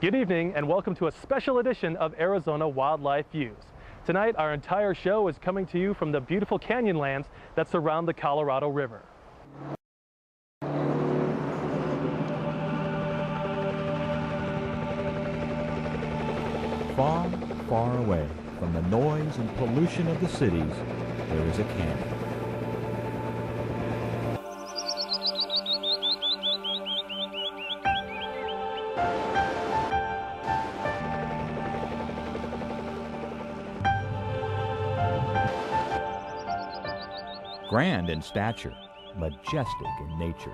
Good evening and welcome to a special edition of Arizona Wildlife Views. Tonight our entire show is coming to you from the beautiful canyon lands that surround the Colorado River. Far, far away from the noise and pollution of the cities, there is a canyon. Grand in stature, majestic in nature,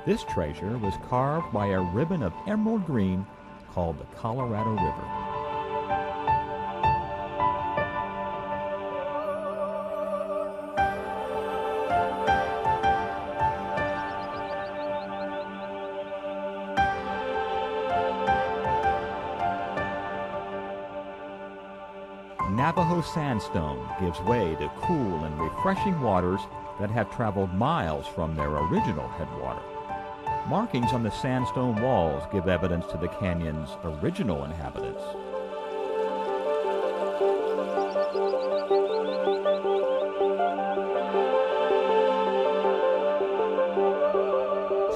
this treasure was carved by a ribbon of emerald green called the Colorado River. Navajo sandstone gives way to cool and refreshing waters that have traveled miles from their original headwater. Markings on the sandstone walls give evidence to the canyon's original inhabitants.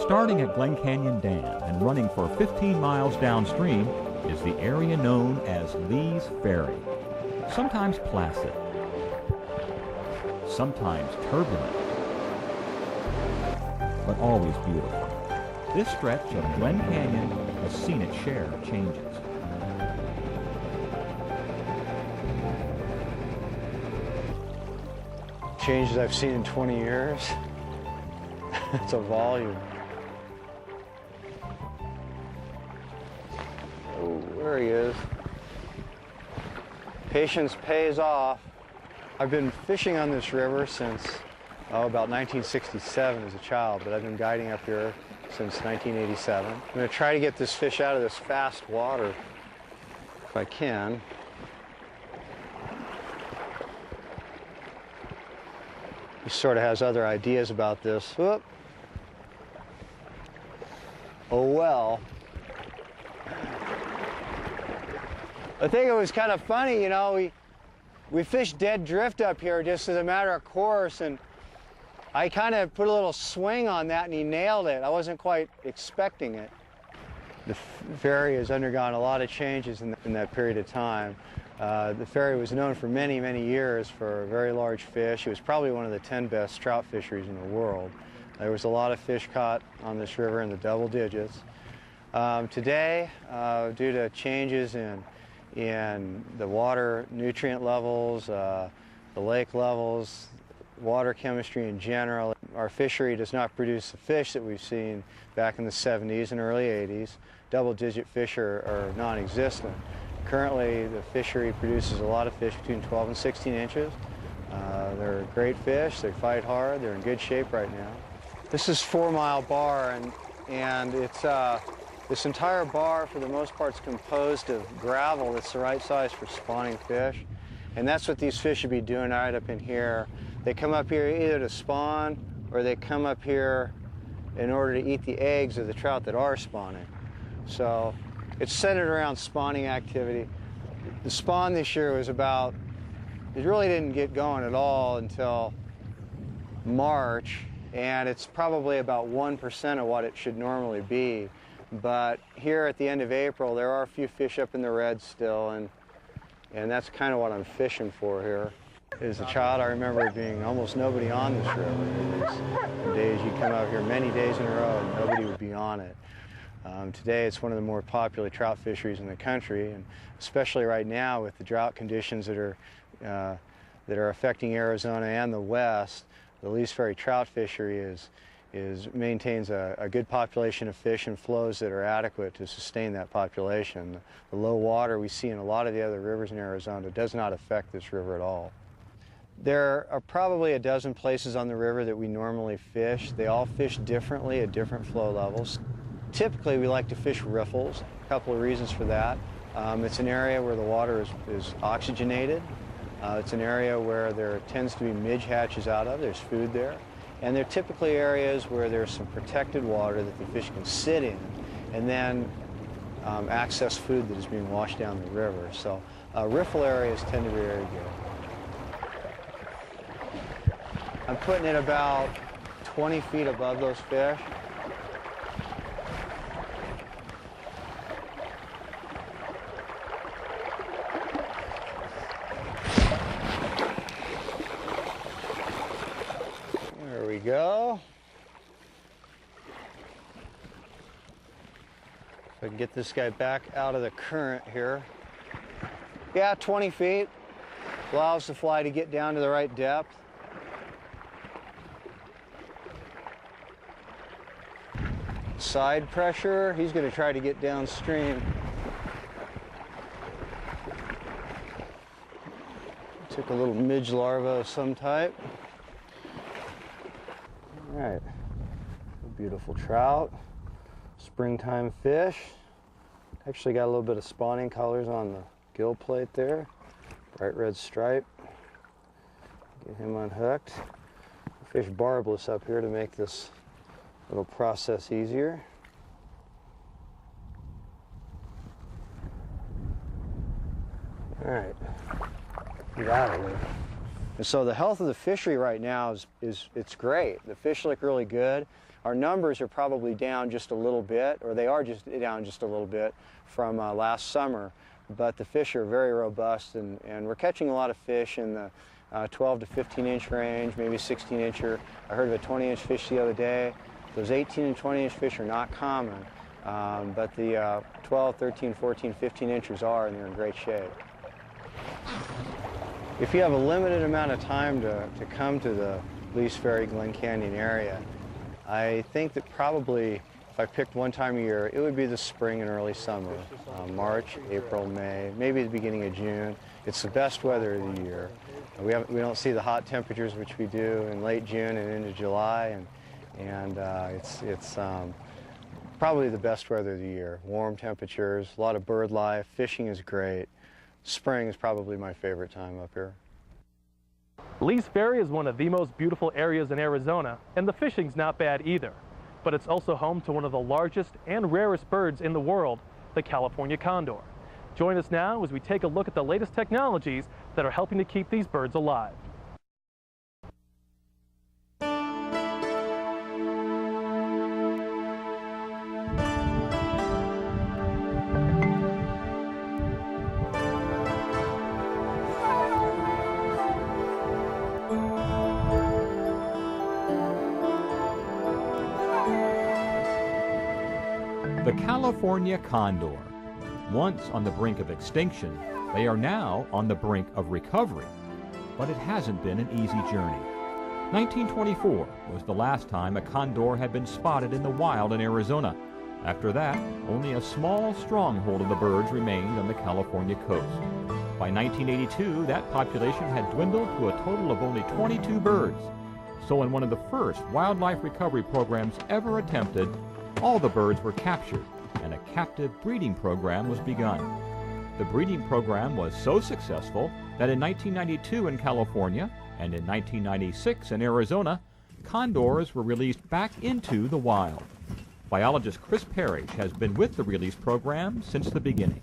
Starting at Glen Canyon Dam and running for 15 miles downstream is the area known as Lee's Ferry. Sometimes placid, sometimes turbulent, but always beautiful. This stretch of Glen Canyon has seen its share of changes. Changes I've seen in 20 years. It's a volume. Oh, there he is. Patience pays off. I've been fishing on this river since about 1967 as a child, but I've been guiding up here since 1987. I'm going to try to get this fish out of this fast water if I can. He sort of has other ideas about this. Whoop. Oh well. I think it was kind of funny, you know, we fished dead drift up here just as a matter of course, and I kind of put a little swing on that and he nailed it. I wasn't quite expecting it. The ferry has undergone a lot of changes in that period of time. The ferry was known for many, many years for a very large fish. It was probably one of the 10 best trout fisheries in the world. There was a lot of fish caught on this river in the double digits. Today, due to changes in the water nutrient levels, the lake levels, water chemistry in general, our fishery does not produce the fish that we've seen back in the 70s and early 80s. Double-digit fish are non-existent. Currently, the fishery produces a lot of fish between 12 and 16 inches. They're great fish, they fight hard, they're in good shape right now. This is 4 Mile Bar, and it's this entire bar, for the most part, is composed of gravel that's the right size for spawning fish. And that's what these fish should be doing right up in here. They come up here either to spawn, or they come up here in order to eat the eggs of the trout that are spawning. So it's centered around spawning activity. The spawn this year was it really didn't get going at all until March, and it's probably about 1% of what it should normally be. But here at the end of April, there are a few fish up in the red still, and that's kind of what I'm fishing for here. As a child, I remember being almost nobody on this river. There days you come out here many days in a row and nobody would be on it. Today, it's one of the more popular trout fisheries in the country, and especially right now with the drought conditions that are affecting Arizona and the West, the Lee's Ferry trout fishery maintains a good population of fish and flows that are adequate to sustain that population. The low water we see in a lot of the other rivers in Arizona does not affect this river at all. There are probably a dozen places on the river that we normally fish. They all fish differently at different flow levels. Typically we like to fish riffles. A couple of reasons for that. It's an area where the water is oxygenated. It's an area where there tends to be midge hatches out of. There's food there. And they're typically areas where there's some protected water that the fish can sit in. And then access food that is being washed down the river. So riffle areas tend to be very good. I'm putting it about 20 feet above those fish. There we go. If I can get this guy back out of the current here. Yeah, 20 feet. Allows the fly to get down to the right depth. Side pressure, he's going to try to get downstream. Took a little midge larva of some type. All right, beautiful trout, springtime fish. Actually got a little bit of spawning colors on the gill plate there. Bright red stripe. Get him unhooked. Fish barbless up here to make this little process easier. All right, get out of here. And so the health of the fishery right now it's great. The fish look really good. Our numbers are probably down just a little bit, or they are just down just a little bit from last summer, but the fish are very robust, and we're catching a lot of fish in the 12 to 15 inch range, maybe 16 incher. I heard of a 20 inch fish the other day. Those 18 and 20 inch fish are not common, but the 12, 13, 14, 15 inchers are, and they're in great shape. If you have a limited amount of time to come to the Lee's Ferry, Glen Canyon area, I think that probably if I picked one time a year, it would be the spring and early summer, March, April, May, maybe the beginning of June. It's the best weather of the year. We don't see the hot temperatures which we do in late June and into July, and it's probably the best weather of the year. Warm temperatures, a lot of bird life, fishing is great. Spring is probably my favorite time up here. Lee's Ferry is one of the most beautiful areas in Arizona, and the fishing's not bad either. But it's also home to one of the largest and rarest birds in the world, the California condor. Join us now as we take a look at the latest technologies that are helping to keep these birds alive. The California condor. Once on the brink of extinction, they are now on the brink of recovery. But it hasn't been an easy journey. 1924 was the last time a condor had been spotted in the wild in Arizona. After that, only a small stronghold of the birds remained on the California coast. By 1982, that population had dwindled to a total of only 22 birds. So in one of the first wildlife recovery programs ever attempted, all the birds were captured, and a captive breeding program was begun. The breeding program was so successful that in 1992 in California and in 1996 in Arizona, condors were released back into the wild. Biologist Chris Parrish has been with the release program since the beginning.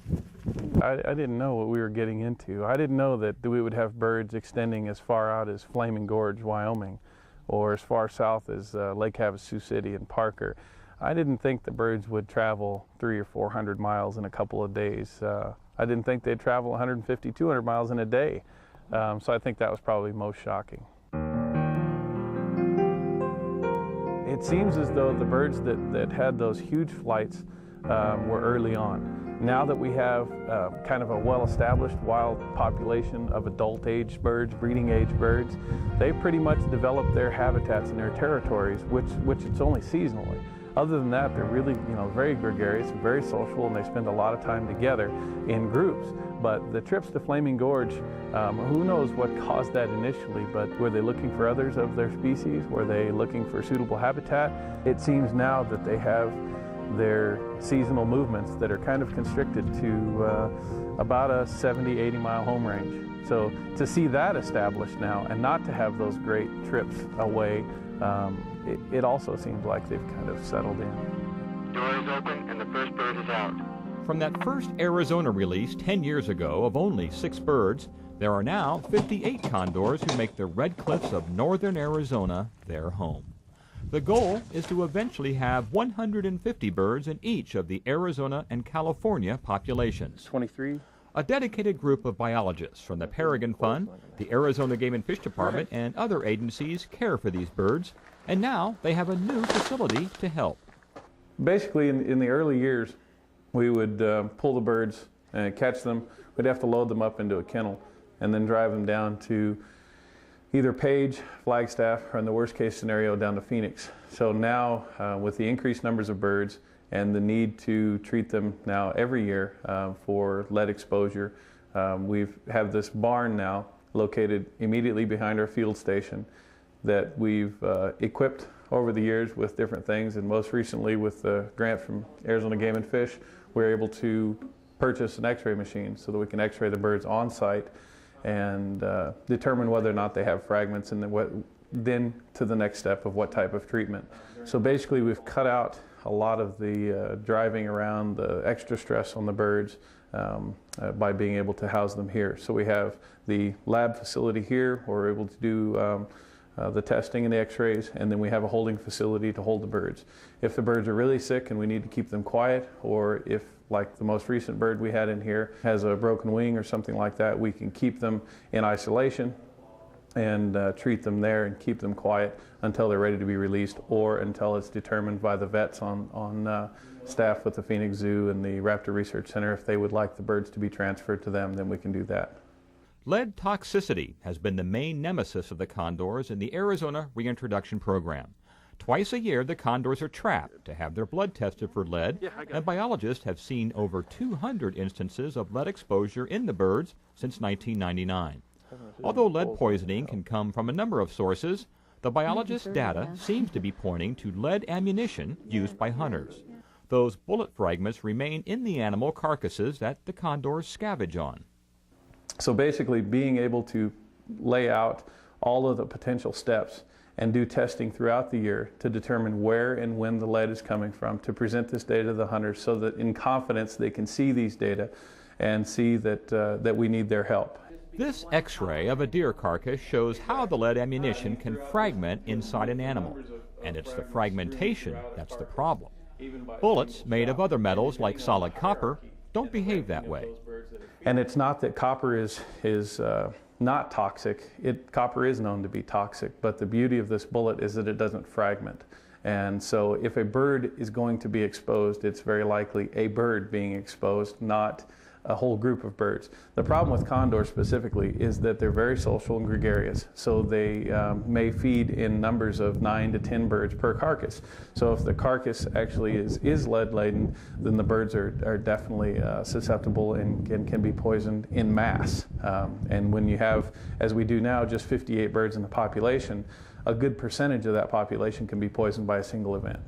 I didn't know what we were getting into. I didn't know that we would have birds extending as far out as Flaming Gorge, Wyoming, or as far south as Lake Havasu City and Parker. I didn't think the birds would travel 300 or 400 miles in a couple of days. I didn't think they'd travel 150, 200 miles in a day. So I think that was probably most shocking. It seems as though the birds that had those huge flights were early on. Now that we have kind of a well-established wild population of adult-age birds, breeding-age birds, they pretty much develop their habitats and their territories, which it's only seasonally. Other than that, they're really, very gregarious, very social, and they spend a lot of time together in groups. But the trips to Flaming Gorge, who knows what caused that initially, but were they looking for others of their species? Were they looking for suitable habitat? It seems now that they have their seasonal movements that are kind of constricted to about a 70, 80 mile home range. So to see that established now and not to have those great trips away, it also seems like they've kind of settled in. Door is open and the first bird is out. From that first Arizona release 10 years ago of only 6 birds, there are now 58 condors who make the Red Cliffs of northern Arizona their home. The goal is to eventually have 150 birds in each of the Arizona and California populations. 23. A dedicated group of biologists from the Peregrine Fund, the Arizona Game and Fish Department, and other agencies care for these birds, and now they have a new facility to help. Basically, in the early years, we would pull the birds and catch them. We'd have to load them up into a kennel and then drive them down to either Page, Flagstaff, or in the worst case scenario, down to Phoenix. So now, with the increased numbers of birds and the need to treat them now every year for lead exposure, we have this barn now located immediately behind our field station that we've equipped over the years with different things, and most recently with the grant from Arizona Game and Fish, we're able to purchase an x-ray machine so that we can x-ray the birds on site and determine whether or not they have fragments, and then to the next step of what type of treatment. So basically we've cut out a lot of the driving around, the extra stress on the birds by being able to house them here. So we have the lab facility here where we're able to do the testing and the x-rays, and then we have a holding facility to hold the birds. If the birds are really sick and we need to keep them quiet, or if, like the most recent bird we had in here, has a broken wing or something like that, we can keep them in isolation and treat them there and keep them quiet until they're ready to be released, or until it's determined by the vets on staff with the Phoenix Zoo and the Raptor Research Center. If they would like the birds to be transferred to them, then we can do that. Lead toxicity has been the main nemesis of the condors in the Arizona Reintroduction Program. Twice a year, the condors are trapped to have their blood tested for lead, and biologists have seen over 200 instances of lead exposure in the birds since 1999. Although lead poisoning can come from a number of sources, the biologist's data seems to be pointing to lead ammunition used by hunters. Those bullet fragments remain in the animal carcasses that the condors scavenge on. So basically, being able to lay out all of the potential steps and do testing throughout the year to determine where and when the lead is coming from, to present this data to the hunters so that in confidence they can see these data and see that we need their help. This x-ray of a deer carcass shows how the lead ammunition can fragment inside an animal, and it's the fragmentation that's the problem. Bullets made of other metals like solid copper don't behave that way. And it's not that copper is not toxic. Copper is known to be toxic, but the beauty of this bullet is that it doesn't fragment. And so if a bird is going to be exposed, it's very likely a bird being exposed, not a whole group of birds. The problem with condors specifically is that they're very social and gregarious, so they may feed in numbers of 9 to 10 birds per carcass. So if the carcass actually is lead laden, then the birds are definitely susceptible and can be poisoned in mass. And when you have, as we do now, just 58 birds in the population, a good percentage of that population can be poisoned by a single event.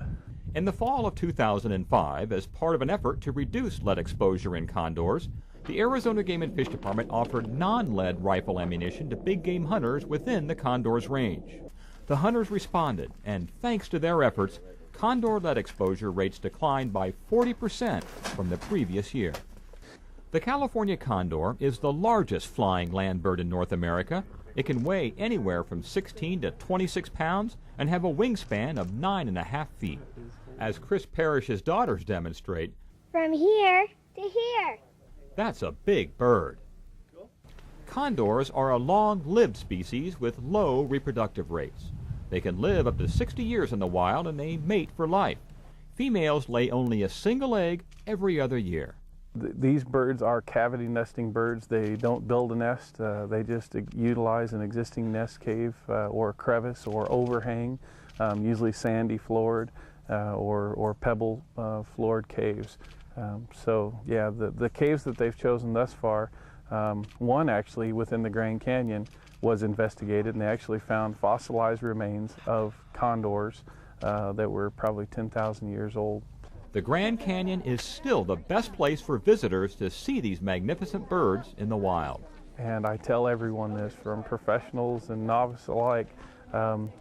In the fall of 2005, as part of an effort to reduce lead exposure in condors, the Arizona Game and Fish Department offered non-lead rifle ammunition to big game hunters within the condor's range. The hunters responded, and thanks to their efforts, condor lead exposure rates declined by 40% from the previous year. The California condor is the largest flying land bird in North America. It can weigh anywhere from 16 to 26 pounds and have a wingspan of 9.5 feet. As Chris Parrish's daughters demonstrate, from here to here. That's a big bird. Condors are a long-lived species with low reproductive rates. They can live up to 60 years in the wild, and they mate for life. Females lay only a single egg every other year. These birds are cavity nesting birds. They don't build a nest. They just utilize an existing nest cave or crevice or overhang, usually sandy floored or pebble floored caves. So yeah, the caves that they've chosen thus far, one actually within the Grand Canyon was investigated, and they actually found fossilized remains of condors that were probably 10,000 years old. The Grand Canyon is still the best place for visitors to see these magnificent birds in the wild. And I tell everyone this, from professionals and novice alike,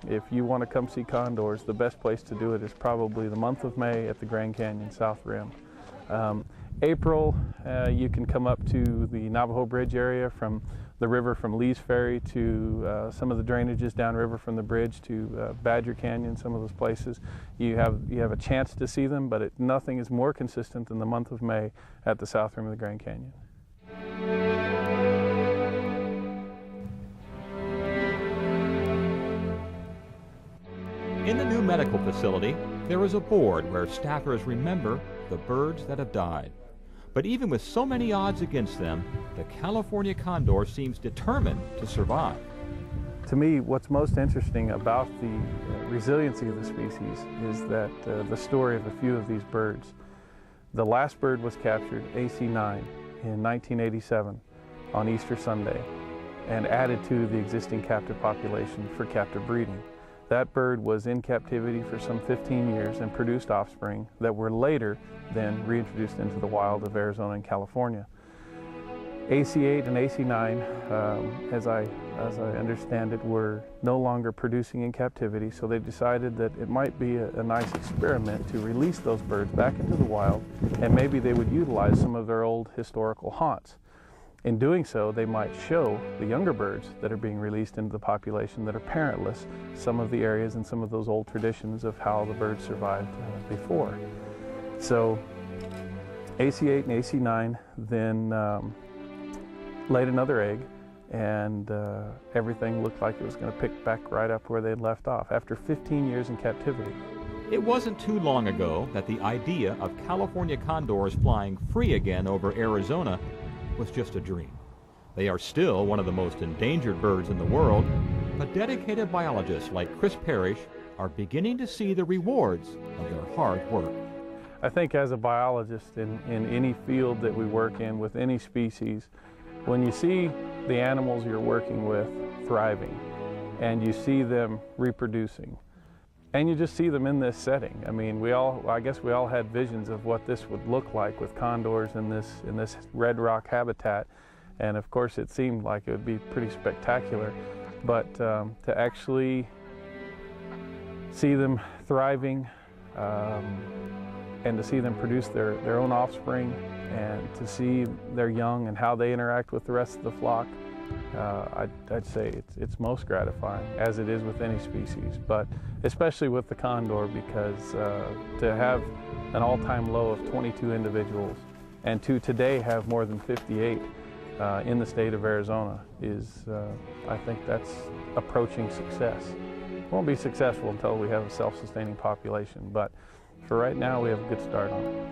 if you want to come see condors, the best place to do it is probably the month of May at the Grand Canyon South Rim. April, you can come up to the Navajo Bridge area from the river from Lee's Ferry to some of the drainages downriver from the bridge to Badger Canyon, some of those places. You have a chance to see them, but nothing is more consistent than the month of May at the south rim of the Grand Canyon. In the new medical facility, there is a board where staffers remember the birds that have died. But even with so many odds against them, the California condor seems determined to survive. To me, what's most interesting about the resiliency of the species is that the story of a few of these birds. The last bird was captured, AC9, in 1987 on Easter Sunday and added to the existing captive population for captive breeding. That bird was in captivity for some 15 years and produced offspring that were later then reintroduced into the wild of Arizona and California. AC8 and AC9, as I understand it, were no longer producing in captivity, so they decided that it might be a nice experiment to release those birds back into the wild, and maybe they would utilize some of their old historical haunts. In doing so, they might show the younger birds that are being released into the population that are parentless some of the areas and some of those old traditions of how the birds survived before. So AC8 and AC9 then laid another egg, and everything looked like it was going to pick back right up where they had left off after 15 years in captivity. It wasn't too long ago that the idea of California condors flying free again over Arizona was just a dream. They are still one of the most endangered birds in the world, but dedicated biologists like Chris Parrish are beginning to see the rewards of their hard work. I think as a biologist in any field that we work in with any species, when you see the animals you're working with thriving and you see them reproducing, and you just see them in this setting. I mean, I guess we all had visions of what this would look like with condors in this red rock habitat, and of course it seemed like it would be pretty spectacular. But to actually see them thriving and to see them produce their own offspring and to see their young and how they interact with the rest of the flock, I'd say it's most gratifying, as it is with any species, but especially with the condor, because to have an all-time low of 22 individuals and to today have more than 58 in the state of Arizona is, I think that's approaching success. Won't be successful until we have a self-sustaining population, but for right now we have a good start on it.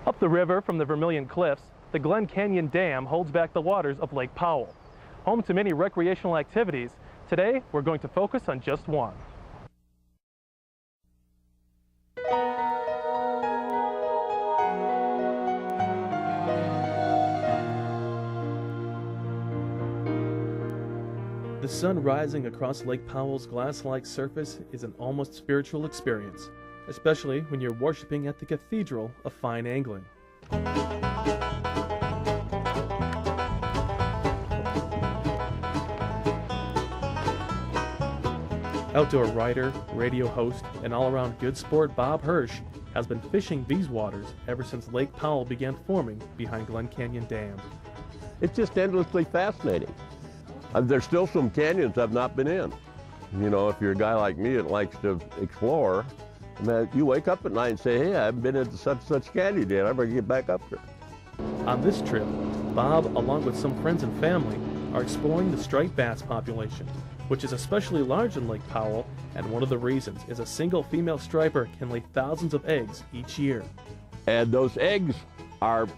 Up the river from the Vermilion Cliffs, the Glen Canyon Dam holds back the waters of Lake Powell. Home to many recreational activities, today we're going to focus on just one. The sun rising across Lake Powell's glass-like surface is an almost spiritual experience, especially when you're worshiping at the Cathedral of Fine Angling. Outdoor writer, radio host, and all-around good sport Bob Hirsch has been fishing these waters ever since Lake Powell began forming behind Glen Canyon Dam. It's just endlessly fascinating. There's still some canyons I've not been in. You know, if you're a guy like me that likes to explore, man, you wake up at night and say, hey, I haven't been into such canyon yet, I better get back up there. On this trip, Bob, along with some friends and family, are exploring the striped bass population, which is especially large in Lake Powell, and one of the reasons is a single female striper can lay thousands of eggs each year. And those eggs are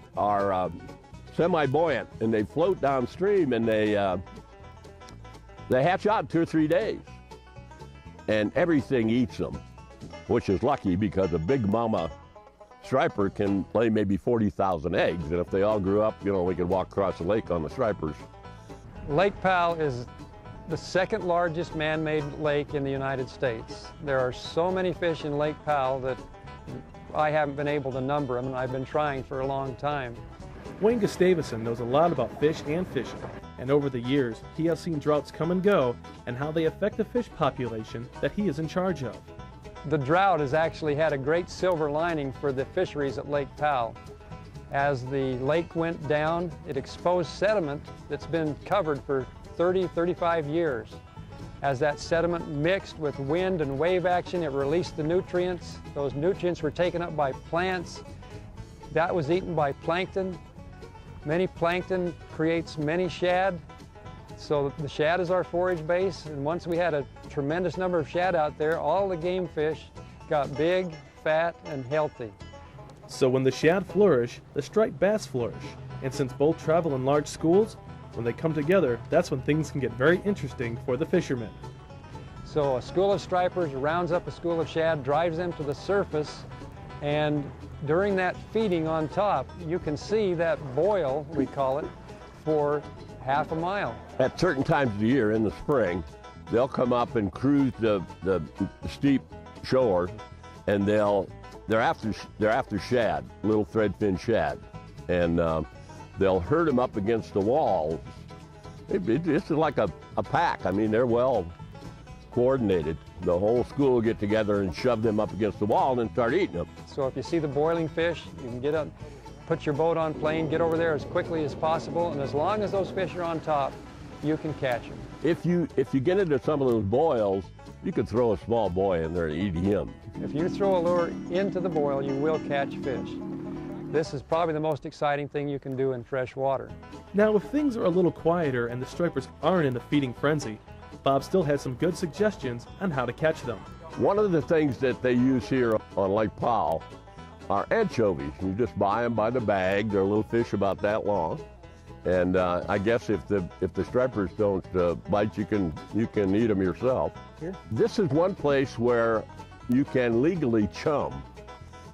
semi-buoyant, and they float downstream, and they hatch out in 2 or 3 days. And everything eats them, which is lucky because a big mama striper can lay maybe 40,000 eggs, and if they all grew up, you know, we could walk across the lake on the stripers. Lake Powell is the second largest man-made lake in the United States. There are so many fish in Lake Powell that I haven't been able to number them, and I've been trying for a long time. Wayne Gustavson knows a lot about fish and fishing, and over the years he has seen droughts come and go and how they affect the fish population that he is in charge of. The drought has actually had a great silver lining for the fisheries at Lake Powell. As the lake went down, it exposed sediment that's been covered for 30, 35 years. As that sediment mixed with wind and wave action, it released the nutrients. Those nutrients were taken up by plants. That was eaten by plankton. Many plankton creates many shad. So the shad is our forage base, and once we had a tremendous number of shad out there, all the game fish got big, fat, and healthy. So when the shad flourish, the striped bass flourish. And since both travel in large schools, when they come together, that's when things can get very interesting for the fishermen. So a school of stripers rounds up a school of shad, drives them to the surface, and during that feeding on top, you can see that boil, we call it, for half a mile. At certain times of the year, in the spring, they'll come up and cruise the steep shore, and they're after shad, little threadfin shad, and they'll herd them up against the walls. It's like a pack. I mean, they're well coordinated. The whole school will get together and shove them up against the wall and then start eating them. So if you see the boiling fish, you can get up, put your boat on plane, get over there as quickly as possible, and as long as those fish are on top, you can catch them. If you get into some of those boils, you could throw a small boy in there and eat him. If you throw a lure into the boil, you will catch fish. This is probably the most exciting thing you can do in fresh water. Now, if things are a little quieter and the stripers aren't in the feeding frenzy, Bob still has some good suggestions on how to catch them. One of the things that they use here on Lake Powell are anchovies. You just buy them by the bag. They're little fish about that long. And I guess if the stripers don't bite, you can eat them yourself. Here. This is one place where you can legally chum.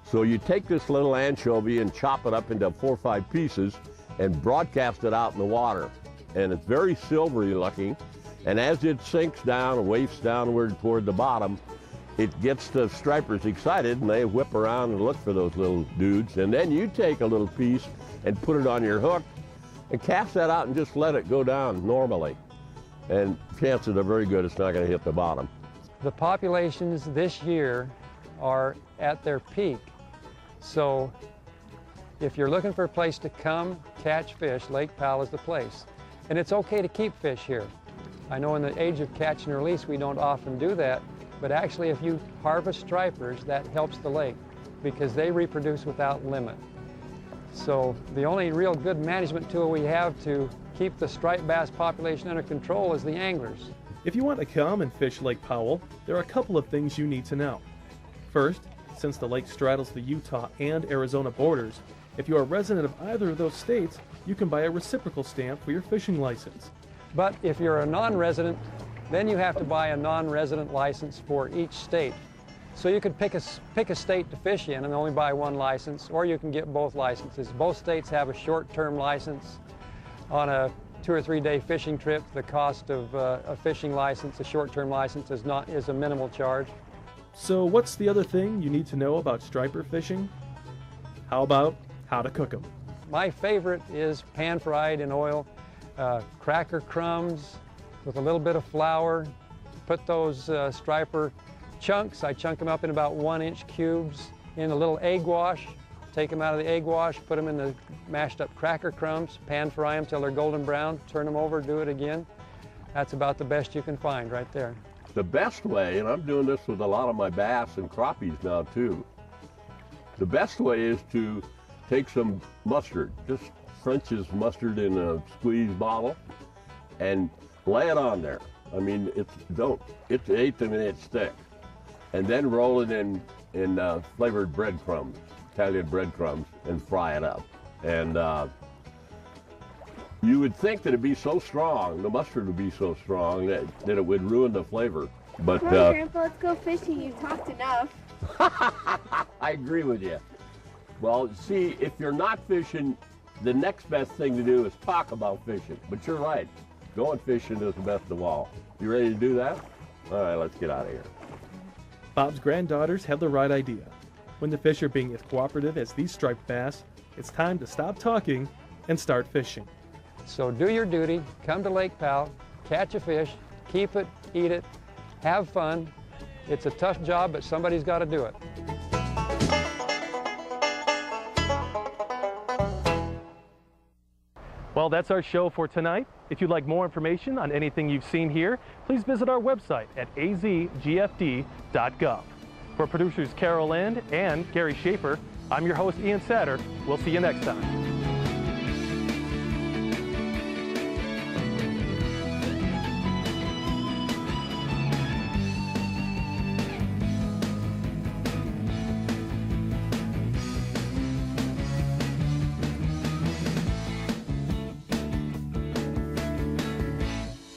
So you take this little anchovy and chop it up into 4 or 5 pieces and broadcast it out in the water. And it's very silvery looking. And as it sinks down and wafts downward toward the bottom, it gets the stripers excited, and they whip around and look for those little dudes. And then you take a little piece and put it on your hook and cast that out and just let it go down normally. And chances are very good it's not going to hit the bottom. The populations this year are at their peak. So if you're looking for a place to come catch fish, Lake Powell is the place. And it's okay to keep fish here. I know in the age of catch and release we don't often do that, but actually if you harvest stripers, that helps the lake because they reproduce without limit. So the only real good management tool we have to keep the striped bass population under control is the anglers. If you want to come and fish Lake Powell, there are a couple of things you need to know. First, since the lake straddles the Utah and Arizona borders, if you are a resident of either of those states, you can buy a reciprocal stamp for your fishing license. But if you're a non-resident, then you have to buy a non-resident license for each state. So you could pick a state to fish in and only buy one license, or you can get both licenses. Both states have a short-term license. On a 2 or 3 day fishing trip, the cost of a fishing license, a short-term license, is a minimal charge. So what's the other thing you need to know about striper fishing? How about how to cook them? My favorite is pan-fried in oil, cracker crumbs with a little bit of flour. Put those striper chunks, I chunk them up in about 1-inch cubes in a little egg wash. Take them out of the egg wash, put them in the mashed up cracker crumbs, pan fry them till they're golden brown, turn them over, do it again. That's about the best you can find right there. The best way, and I'm doing this with a lot of my bass and crappies now too, the best way is to take some mustard, just French's mustard in a squeeze bottle, and lay it on there. I mean, it's 1/8 of an inch thick. And then roll it in flavored breadcrumbs, Italian breadcrumbs, and fry it up. And you would think that it'd be so strong, the mustard would be so strong that it would ruin the flavor. But Come on, Grandpa, let's go fishing. You've talked enough. I agree with you. Well, see, if you're not fishing, the next best thing to do is talk about fishing. But you're right. Going fishing is the best of all. You ready to do that? All right, let's get out of here. Bob's granddaughters have the right idea. When the fish are being as cooperative as these striped bass, it's time to stop talking and start fishing. So do your duty, come to Lake Powell, catch a fish, keep it, eat it, have fun. It's a tough job, but somebody's got to do it. Well, that's our show for tonight. If you'd like more information on anything you've seen here, please visit our website at azgfd.gov. For producers Carol Land and Gary Schaefer, I'm your host Ian Satter. We'll see you next time.